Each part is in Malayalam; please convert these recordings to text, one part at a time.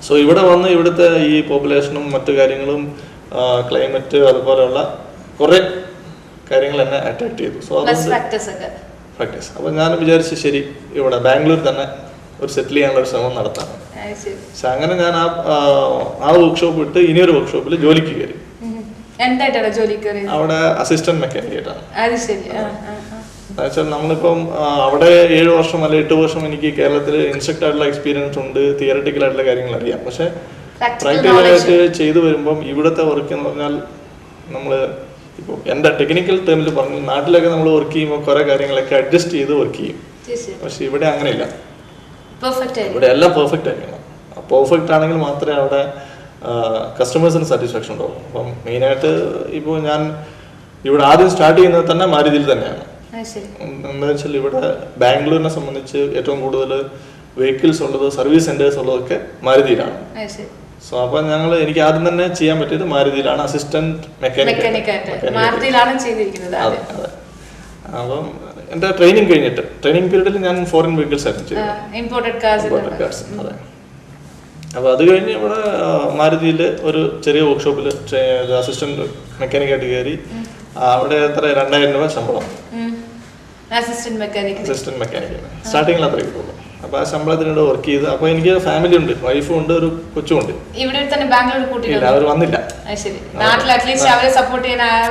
സോ ഇവിടെ വന്ന് ഇവിടുത്തെ ഈ പോപ്പുലേഷനും മറ്റു കാര്യങ്ങളും ക്ലൈമറ്റ് അതുപോലെയുള്ള കുറേ കാര്യങ്ങൾ എന്നെ അട്രാക്ട് ചെയ്തു. So practice. അപ്പോൾ ഞാൻ വിചാരിച്ചു ശരി ഇവിടെ ബാംഗ്ലൂർ തന്നെ ഒരു സെറ്റിൽ ചെയ്യാനുള്ള ഒരു ശ്രമം നടത്താം. പക്ഷെ അങ്ങനെ ഞാൻ ആ വർക്ക്ഷോപ്പ് വിട്ട് ഇനിയൊരു വർക്ക്ഷോപ്പിൽ ജോലിക്ക് കയറി. അവിടെ അസിസ്റ്റന്റ് മെക്കാനിക് ആയിട്ടാണ്. എന്നുവെച്ചാൽ നമ്മളിപ്പം അവിടെ 7 വർഷം അല്ലെ 8 വർഷം എനിക്ക് കേരളത്തിൽ ഇൻസ്ട്രക്ടർ ആയിട്ടുള്ള എക്സ്പീരിയൻസ് ഉണ്ട്, തിയററ്റിക്കൽ ആയിട്ടുള്ള കാര്യങ്ങൾ അറിയാം. പക്ഷെ പ്രാക്ടിക്കലായിട്ട് ചെയ്തു വരുമ്പം ഇവിടുത്തെ വർക്ക് എന്ന് പറഞ്ഞാൽ നമ്മൾ ഇപ്പോൾ എൻ്റെ ടെക്നിക്കൽ ടേമിൽ പറഞ്ഞു നാട്ടിലൊക്കെ നമ്മൾ വർക്ക് ചെയ്യുമ്പോൾ കുറേ കാര്യങ്ങളൊക്കെ അഡ്ജസ്റ്റ് ചെയ്ത് വർക്ക് ചെയ്യും. പക്ഷെ ഇവിടെ അങ്ങനെയില്ല. ഇവിടെ എല്ലാം പെർഫെക്റ്റ് ആയിരിക്കണം. പെർഫെക്റ്റ് ആണെങ്കിൽ മാത്രമേ അവിടെ കസ്റ്റമേഴ്സിന് സാറ്റിസ്ഫാക്ഷൻ ഉണ്ടാവും. അപ്പം മെയിനായിട്ട് ഇപ്പോൾ ഞാൻ ഇവിടെ ആദ്യം സ്റ്റാർട്ട് ചെയ്യുന്നത് തന്നെ മാരുതിയിൽ തന്നെയാണ്. എന്താ വെച്ചാൽ ഇവിടെ ബാംഗ്ലൂരിനെ സംബന്ധിച്ച് ഏറ്റവും കൂടുതൽ വെഹിക്കിൾസ് ഉള്ളത്, സർവീസ് സെന്റേഴ്സ് ഉള്ളതൊക്കെ മാരുതിയിലാണ്. സോ അപ്പൊ എനിക്ക് ആദ്യം തന്നെ ചെയ്യാൻ പറ്റിയത് മാരുതിയിലാണ് അസിസ്റ്റന്റ് മെക്കാനിക്. അതെ. അപ്പം എന്റെ ട്രെയിനിങ് കഴിഞ്ഞിട്ട് ട്രെയിനിങ് പീരീഡിൽ ഞാൻ ഫോറിൻ വെഹിക്കിൾസ് ആയിരുന്നു ചെയ്തത്, ഇമ്പോർട്ടഡ് കാർസ്. അതെ. അപ്പോൾ അത് കഴിഞ്ഞ് ഇവിടെ മാരുതിയിൽ ഒരു ചെറിയ വർക്ക്ഷോപ്പിൽ അസിസ്റ്റന്റ് മെക്കാനിക്കായിട്ട് കയറി. അവിടെ എത്ര 2000 രൂപ ശമ്പളം, അസിസ്റ്റന്റ് മെക്കാനിക് സ്റ്റാർട്ടിങ്ങിൽ അത്ര കിട്ടുള്ളൂ. അപ്പൊ ആ ശമ്പളത്തിനോട് വർക്ക് ചെയ്ത്. അപ്പൊ എനിക്ക് ഫാമിലി ഉണ്ട്, വൈഫും ഉണ്ട്, ഒരു കൊച്ചും ഉണ്ട്. ഇല്ല, അവർ വന്നില്ല.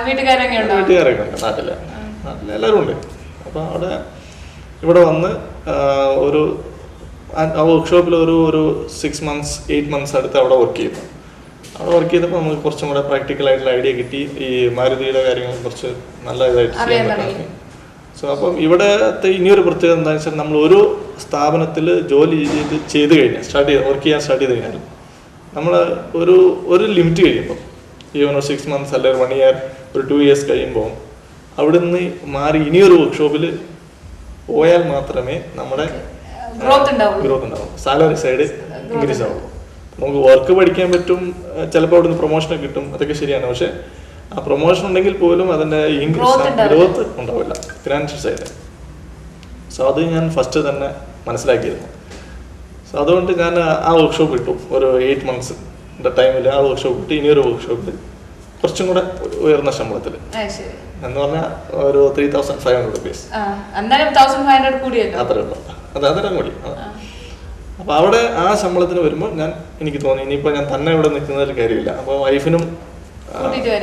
വീട്ടുകാരൊക്കെ ഉണ്ട് നാട്ടില് എല്ലാവരും ഉണ്ട്. അപ്പൊ ഇവിടെ വന്ന് ഒരു വർക്ക്ഷോപ്പിൽ ഒരു 6 months 8 months അടുത്ത് അവിടെ വർക്ക് ചെയ്തു. അവിടെ വർക്ക് ചെയ്തപ്പോൾ നമുക്ക് കുറച്ചും കൂടെ പ്രാക്ടിക്കൽ ആയിട്ടുള്ള ഐഡിയ കിട്ടി. ഈ മാരുതിയുടെ കാര്യങ്ങൾ കുറച്ച് നല്ല ഇതായിട്ട് ചെയ്യാൻ പറ്റും. സോ അപ്പം ഇവിടത്തെ ഇനിയൊരു പ്രത്യേകത എന്താണെന്ന് വെച്ചാൽ നമ്മൾ ഒരു സ്ഥാപനത്തിൽ ജോലി ചെയ്ത് കഴിഞ്ഞാൽ വർക്ക് ചെയ്യാൻ സ്റ്റാർട്ട് ചെയ്ത് കഴിഞ്ഞാൽ നമ്മൾ ഒരു ലിമിറ്റ് കഴിയുമ്പോൾ ഈവൻ ഒരു 6 months അല്ലെങ്കിൽ 1 year ഒരു 2 years കഴിയുമ്പോൾ അവിടുന്ന് മാറി ഇനിയൊരു വർക്ക്ഷോപ്പിൽ പോയാൽ മാത്രമേ നമ്മുടെ ഗ്രോത്ത് ഉണ്ടാവും, സാലറി സൈഡ് ഇൻക്രീസ് ആവുള്ളൂ. നമുക്ക് വർക്ക് പഠിക്കാൻ പറ്റും, ചിലപ്പോൾ അവിടുന്ന് പ്രൊമോഷൻ കിട്ടും, അതൊക്കെ ശരിയാണ്. പക്ഷെ ആ പ്രൊമോഷൻ ഉണ്ടെങ്കിൽ പോലും അതിന്റെ ഗ്രോത്ത് ഉണ്ടാവില്ല ഫിനാൻഷ്യൽ സൈഡ്. സോ അത് ഞാൻ ഫസ്റ്റ് തന്നെ മനസ്സിലാക്കിയിരുന്നു. സോ അതുകൊണ്ട് ഞാൻ ആ വർക്ക്ഷോപ്പ് ഇട്ടു. ഒരു 8 months ടൈമിൽ ആ വർക്ക്ഷോപ്പ് ഇട്ട് ഇനിയൊരു വർക്ക്ഷോപ്പിൽ കുറച്ചും കൂടെ ഉയർന്ന ശമ്പളത്തിൽ എന്ന് പറഞ്ഞാൽ ഒരു 3500 rupees അത്രേ ഉള്ളൂ. അതരം കൂടി. അപ്പൊ അവിടെ ആ ശമ്പളത്തിന് വരുമ്പോൾ എനിക്ക് തോന്നി ഇനിയിപ്പോ ഞാൻ തന്നെ ഇവിടെ നിൽക്കുന്നതിൽ കാര്യമില്ല. അപ്പൊ വൈഫിനും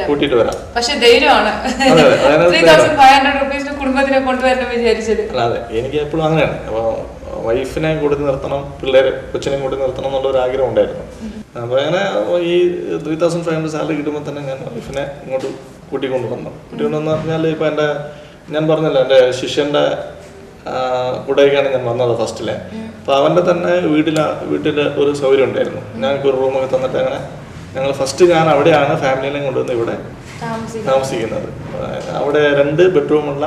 കൂട്ടിട്ട് വരാം. അല്ലാതെ എനിക്ക് എപ്പോഴും അങ്ങനെയാണ്. അപ്പൊ വൈഫിനെ കൂട്ടി നിർത്തണം, കൊച്ചിനെ കൂട്ടി നിർത്തണം എന്നുള്ള ഒരു ആഗ്രഹം ഉണ്ടായിരുന്നു. അപ്പൊ അങ്ങനെ ഈ 3500 സാലറി കിട്ടുമ്പോൾ തന്നെ ഞാൻ വൈഫിനെ ഇങ്ങോട്ട് കൂട്ടിക്കൊണ്ടുവന്നു പറഞ്ഞാൽ ഇപ്പൊ ഞാൻ പറഞ്ഞല്ലോ എന്റെ ശിഷ്യന്റെ കൂടെയൊക്കെയാണ് ഞാൻ വന്നത് ഫസ്റ്റിലെ. അപ്പൊ അവന്റെ തന്നെ വീട്ടില് ഒരു സൗകര്യം ഉണ്ടായിരുന്നു. ഞങ്ങൾക്ക് ഒരു റൂമൊക്കെ തന്നിട്ട് അങ്ങനെ ഞാൻ അവിടെയാണ് ഫാമിലിനെ കൊണ്ടുവന്ന് ഇവിടെ താമസിക്കുന്നത്. അവിടെ 2 ബെഡ്റൂമുള്ള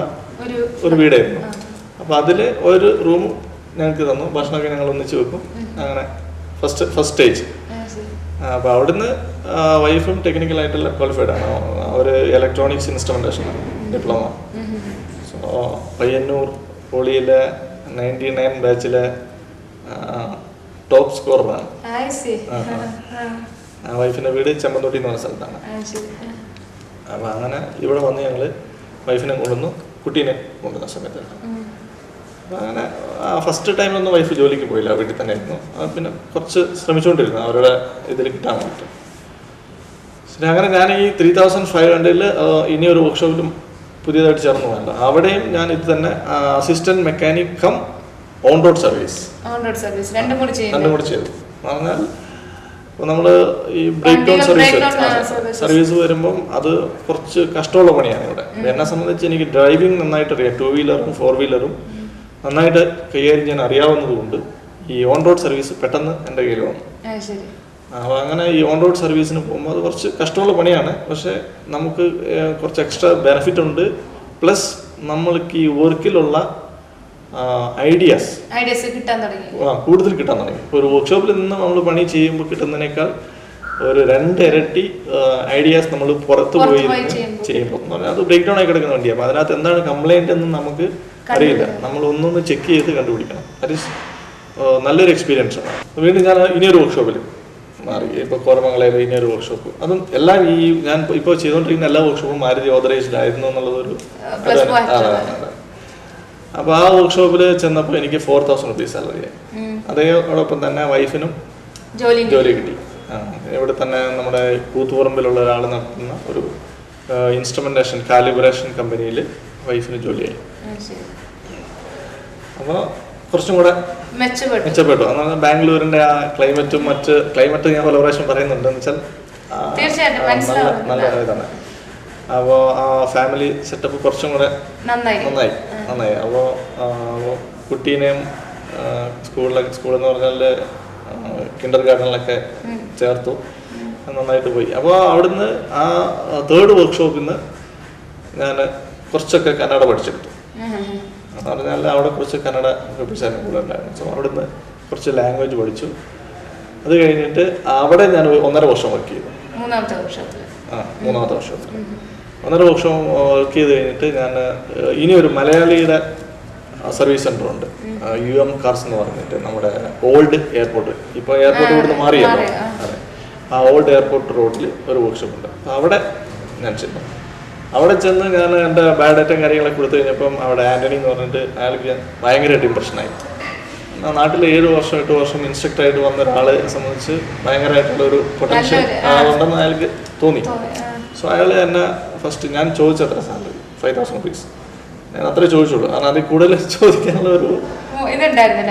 ഒരു വീടായിരുന്നു. അപ്പൊ അതില് ഒരു റൂം ഞങ്ങൾക്ക് തന്നു, ഭക്ഷണമൊക്കെ ഞങ്ങൾ ഒന്നിച്ച് വെക്കും. അങ്ങനെ ഫസ്റ്റ് സ്റ്റേജ്. അപ്പൊ അവിടുന്ന് വൈഫും ടെക്നിക്കലായിട്ടുള്ള ക്വാളിഫൈഡ് ആണ്. അവര് electronics instrumentation diploma. So Payyanur പോളിയിലെ 99 ബാച്ചിലെ ടോപ്പ് സ്കോററാണ്. വൈഫിന്റെ വീട് ചെമ്പന്തൊട്ടി എന്ന് പറഞ്ഞ സ്ഥലത്താണ്. അപ്പൊ അങ്ങനെ ഇവിടെ വന്ന് ഞങ്ങള് വൈഫിനെ കൊണ്ടുവന്നു, കുട്ടീനെ കൊണ്ടുവന്ന സമയത്ത്. അപ്പൊ അങ്ങനെ ഫസ്റ്റ് ടൈമിലൊന്നും വൈഫ് ജോലിക്ക് പോയില്ല, വീട്ടിൽ തന്നെ ആയിരുന്നു. പിന്നെ കുറച്ച് ശ്രമിച്ചുകൊണ്ടിരുന്നു അവരുടെ ഇതിൽ കിട്ടാൻ വേണ്ടിയിട്ട്. ശരി, അങ്ങനെ ഞാൻ ഈ 3500 ഇനിയൊരു വർക്ക്ഷോപ്പിലും പുതിയതായിട്ട് ചേർന്നു വേണ്ട. അവിടെയും ഞാൻ ഇത് തന്നെ assistant mechanic cum on road service രണ്ടും കൂടി ചെയ്തു. പറഞ്ഞാൽ ഇപ്പോൾ നമ്മൾ ഈ ബ്രേക്ക് ഡൗൺ സർവീസ് വരുമ്പം അത് കുറച്ച് കഷ്ടമുള്ള പണിയാണ് ഇവിടെ. എന്നെ സംബന്ധിച്ച് എനിക്ക് ഡ്രൈവിംഗ് നന്നായിട്ട് അറിയാം. 2 വീലറും 4 വീലറും നന്നായിട്ട് കൈകാര്യം ചെയ്യാൻ അറിയാവുന്നത് കൊണ്ട് ഈ ഓൺ റോഡ് സർവീസ് പെട്ടെന്ന് എൻ്റെ കയ്യിൽ വന്നു. അപ്പോൾ അങ്ങനെ ഈ ഓൺ റോഡ് സർവീസിന് പോകുമ്പോൾ അത് കുറച്ച് കഷ്ടമുള്ള പണിയാണ്. പക്ഷെ നമുക്ക് കുറച്ച് എക്സ്ട്രാ ബെനിഫിറ്റ് ഉണ്ട്. പ്ലസ് നമ്മൾക്ക് ഈ വർക്കിലുള്ള ഐഡിയാസ് കൂടുതൽ കിട്ടാൻ തുടങ്ങി. ഇപ്പോൾ ഒരു വർക്ക്ഷോപ്പിൽ നിന്ന് നമ്മൾ പണി ചെയ്യുമ്പോൾ കിട്ടുന്നതിനേക്കാൾ ഒരു 2 ഇരട്ടി ഐഡിയാസ് നമ്മൾ പുറത്ത് പോയി ചെയ്യുമ്പോൾ എന്ന് പറഞ്ഞാൽ അത് ബ്രേക്ക് ഡൗൺ ആയി കിടക്കുന്ന വണ്ടിയാണ്. അപ്പോൾ അതിനകത്ത് എന്താണ് കംപ്ലൈന്റ് എന്ന് നമുക്ക് അറിയില്ല. നമ്മൾ ഒന്നൊന്ന് ചെക്ക് ചെയ്ത് കണ്ടുപിടിക്കണം. അത് നല്ലൊരു എക്സ്പീരിയൻസ് ആണ്. വീണ്ടും ഞാൻ ഇനിയൊരു വർക്ക്ഷോപ്പിൽ മാറി. ഇപ്പോൾ കോരമംഗലയിൽ ഇനി ഒരു വർക്ക്ഷോപ്പ്, അതും എല്ലാം ഈ ഞാൻ ഇപ്പോൾ ചെയ്തുകൊണ്ടിരിക്കുന്ന എല്ലാ വർക്ക്ഷോപ്പും മാരുതി ഓതറൈസ്ഡ് ആയിരുന്നു എന്നുള്ളതൊരു. അപ്പോൾ ആ വർക്ക്ഷോപ്പിൽ ചെന്നപ്പോൾ എനിക്ക് 4,000 rupees സാലറി ആയി. അതോടൊപ്പം തന്നെ വൈഫിനും ജോലി കിട്ടി. ഇവിടെ തന്നെ നമ്മുടെ കൂത്തുപറമ്പിലുള്ള ഒരാൾ നടത്തുന്ന ഒരു ഇൻസ്ട്രുമെന്റേഷൻ കാലിബ്രേഷൻ കമ്പനിയിൽ വൈഫിന് ജോലിയായി. അപ്പോൾ കുറച്ചും കൂടെ മെച്ചപ്പെട്ടു. എന്നാൽ ബാംഗ്ലൂരിന്റെ ആ ക്ലൈമറ്റും ക്ലൈമറ്റ് ഞാൻ പല പ്രാവശ്യം പറയുന്നുണ്ട് എന്ന് വെച്ചാൽ നല്ല ഇതാണ്. അപ്പോൾ ആ ഫാമിലി സെറ്റപ്പ് കുറച്ചും കൂടെ നന്നായി. അപ്പോൾ കുട്ടീനെയും സ്കൂളെന്ന് പറഞ്ഞാൽ കിൻഡർ ഗാർഡനിലൊക്കെ ചേർത്തു, നന്നായിട്ട് പോയി. അപ്പോൾ അവിടുന്ന് ആ 3rd വർക്ക്ഷോപ്പിൽ നിന്ന് ഞാൻ കുറച്ചൊക്കെ കന്നഡ പഠിച്ചെടുത്തു. എന്ന് പറഞ്ഞാൽ അവിടെ കുറച്ച് കന്നഡ റിപ്രസെൻ്റ് കൂടെ ഉണ്ടായിരുന്നു. സോ അവിടുന്ന് കുറച്ച് ലാംഗ്വേജ് പഠിച്ചു. അത് കഴിഞ്ഞിട്ട് അവിടെ ഞാൻ 1.5 വർഷം വർക്ക് ചെയ്തു. 3ാമത്തെ വർഷത്തിൽ 1.5 വർഷം വർക്ക് ചെയ്ത് കഴിഞ്ഞിട്ട് ഞാൻ ഇനി ഒരു മലയാളിയുടെ സർവീസ് സെൻ്റർ ഉണ്ട്, UM കാർസ് എന്ന് പറഞ്ഞിട്ട്, നമ്മുടെ ഓൾഡ് എയർപോർട്ട്. ഇപ്പോൾ എയർപോർട്ട് ഇവിടുന്ന് മാറിയല്ലോ. അതെ, ആ ഓൾഡ് എയർപോർട്ട് റോഡിൽ ഒരു വർക്ക്ഷോപ്പ് ഉണ്ട്. അവിടെ ഞാൻ ചെന്നു. അവിടെ ചെന്ന് ഞാൻ എൻ്റെ ബയോഡാറ്റയും കാര്യങ്ങളൊക്കെ കൊടുത്തു കഴിഞ്ഞപ്പം അവിടെ ആൻ്റണി എന്ന് പറഞ്ഞിട്ട് അയാൾക്ക് ഞാൻ ഭയങ്കരമായിട്ട് ഇമ്പ്രഷനായി. നാട്ടിൽ 7 വർഷം 8 വർഷം ഇൻസ്ട്രക്ടറായിട്ട് വന്ന ഒരാളെ സംബന്ധിച്ച് ഭയങ്കരമായിട്ടുള്ളൊരു പൊട്ടൻഷ്യൽ ഉണ്ടെന്ന് അയാൾക്ക് തോന്നി. സോ അയാൾ എന്നെ ഫസ്റ്റ് ഞാൻ ചോദിച്ചത്ര സാലറി 5,000 rupees ഞാൻ അത്രേ ചോദിച്ചുള്ളൂ. കാരണം അതിൽ കൂടുതൽ ചോദിക്കാനുള്ള ഒരു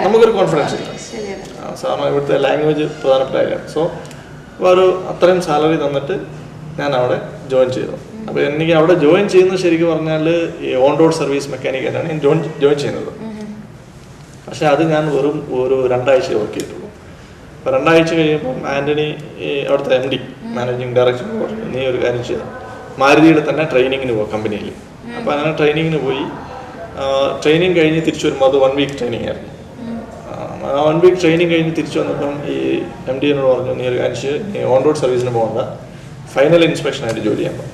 നമുക്കൊരു കോൺഫിഡൻസ് ഇല്ല. സാറിന് ഇവിടുത്തെ ലാംഗ്വേജ് പ്രധാനപ്പെട്ട കാര്യമാണ്. സോ ഒരു അത്രയും സാലറി തന്നിട്ട് ഞാൻ അവിടെ ജോയിൻ ചെയ്തു. അപ്പോൾ എനിക്ക് അവിടെ ജോയിൻ ചെയ്യുന്നത് ശരിക്കും പറഞ്ഞാൽ ഈ ഓൺ റോഡ് സർവീസ് മെക്കാനിക്കായിട്ടാണ് ഞാൻ ജോയിൻ ചെയ്യുന്നത്. പക്ഷെ അത് ഞാൻ വെറും ഒരു 2 ആഴ്ച വർക്ക് ചെയ്തിട്ടുള്ളൂ. അപ്പോൾ 2 ആഴ്ച കഴിയുമ്പം ആൻ്റണി അവിടുത്തെ MD മാനേജിങ് ഡയറക്ടർ പറഞ്ഞു, നീ ഒരു കാര്യം ചെയ്താൽ മാരുതിയുടെ തന്നെ ട്രെയിനിങ്ങിന് പോകും കമ്പനിയിൽ. അപ്പോൾ അങ്ങനെ ട്രെയിനിങ്ങിന് പോയി. ട്രെയിനിങ് കഴിഞ്ഞ് തിരിച്ചു വരുമ്പോൾ അത് 1 വീക്ക് ട്രെയിനിങ് ആയിരുന്നു. ആ 1 വീക്ക് ട്രെയിനിങ് കഴിഞ്ഞ് തിരിച്ചു വന്നപ്പം ഈ MD എന്നോട് പറഞ്ഞു, നീ ഒരു കാര്യം നീ ഓൺ റോഡ് സർവീസിന് പോകണ്ട, ഫൈനൽ ഇൻസ്പെക്ഷനായിട്ട് ജോലി ചെയ്യാൻ പോകും.